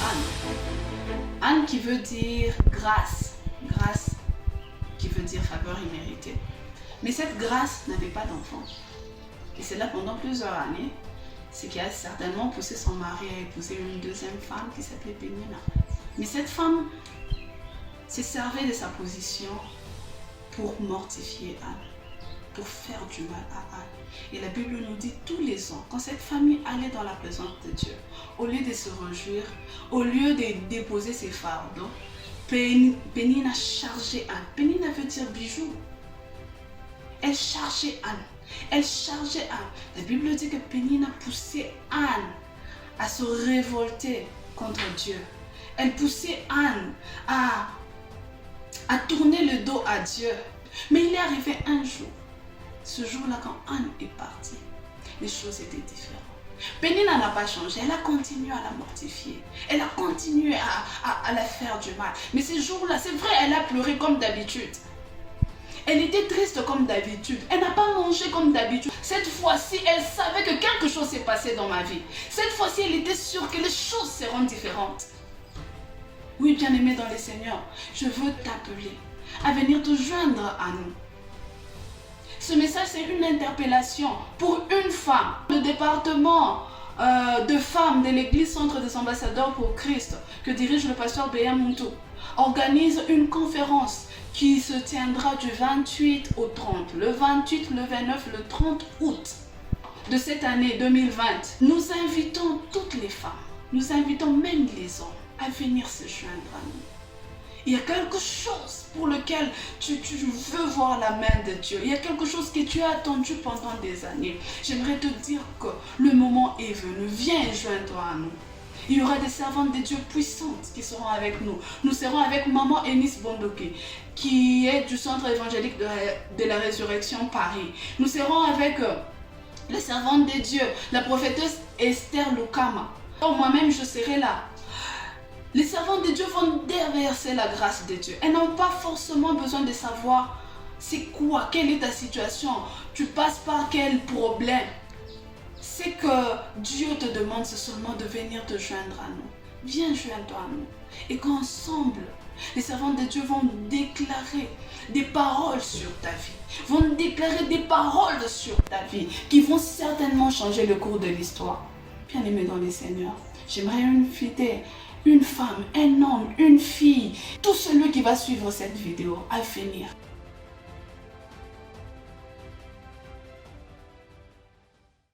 Anne. Anne qui veut dire grâce. Grâce qui veut dire faveur imméritée. Mais cette grâce n'avait pas d'enfant. Et c'est là pendant plusieurs années, ce qui a certainement poussé son mari à épouser une deuxième femme qui s'appelait Pénina. Mais cette femme s'est servie de sa position pour mortifier Anne, pour faire du mal à Anne. Et la Bible nous dit tous les ans, quand cette famille allait dans la présence de Dieu, au lieu de se réjouir, au lieu de déposer ses fardeaux, Pénina chargeait Anne. Pénina veut dire bijou. Elle chargeait Anne. Elle chargeait Anne. La Bible dit que Pénina poussait Anne à se révolter contre Dieu. Elle poussait Anne à tourner le dos à Dieu. Mais il est arrivé un jour. Ce jour-là, quand Anne est partie, les choses étaient différentes. Pénina n'a pas changé. Elle a continué à la mortifier. Elle a continué à la faire du mal. Mais ce jour-là, c'est vrai, elle a pleuré comme d'habitude. Elle était triste comme d'habitude. Elle n'a pas mangé comme d'habitude. Cette fois-ci, elle savait que quelque chose s'est passé dans ma vie. Cette fois-ci, elle était sûre que les choses seront différentes. Oui, bien-aimé dans le Seigneur, je veux t'appeler à venir te joindre à nous. Ce message, c'est une interpellation pour une femme. Le département de femmes de l'Église Centre des Ambassadeurs pour Christ, que dirige le pasteur Béa Muntu, organise une conférence qui se tiendra du 28 au 30, le 28, le 29, le 30 août de cette année 2020. Nous invitons toutes les femmes, nous invitons même les hommes à venir se joindre à nous. Il y a quelque chose pour lequel tu veux voir la main de Dieu. Il y a quelque chose que tu as attendu pendant des années. J'aimerais te dire que le moment est venu. Viens joindre à nous. Il y aura des servantes de Dieu puissantes qui seront avec nous. Nous serons avec Maman Eunice Bondoké, qui est du Centre évangélique de la Résurrection Paris. Nous serons avec les servantes de Dieu, la prophétesse Esther Lukama. Moi-même, je serai là. Les servantes de Dieu vont déverser la grâce de Dieu. Elles n'ont pas forcément besoin de savoir c'est quoi, quelle est ta situation, tu passes par quel problème. C'est que Dieu te demande seulement de venir te joindre à nous. Viens joindre à nous. Et qu'ensemble, les servantes de Dieu vont déclarer des paroles sur ta vie. Vont déclarer des paroles sur ta vie qui vont certainement changer le cours de l'histoire. Bien-aimé dans les Seigneurs, j'aimerais inviter une femme, un homme, une fille, tout celui qui va suivre cette vidéo à venir.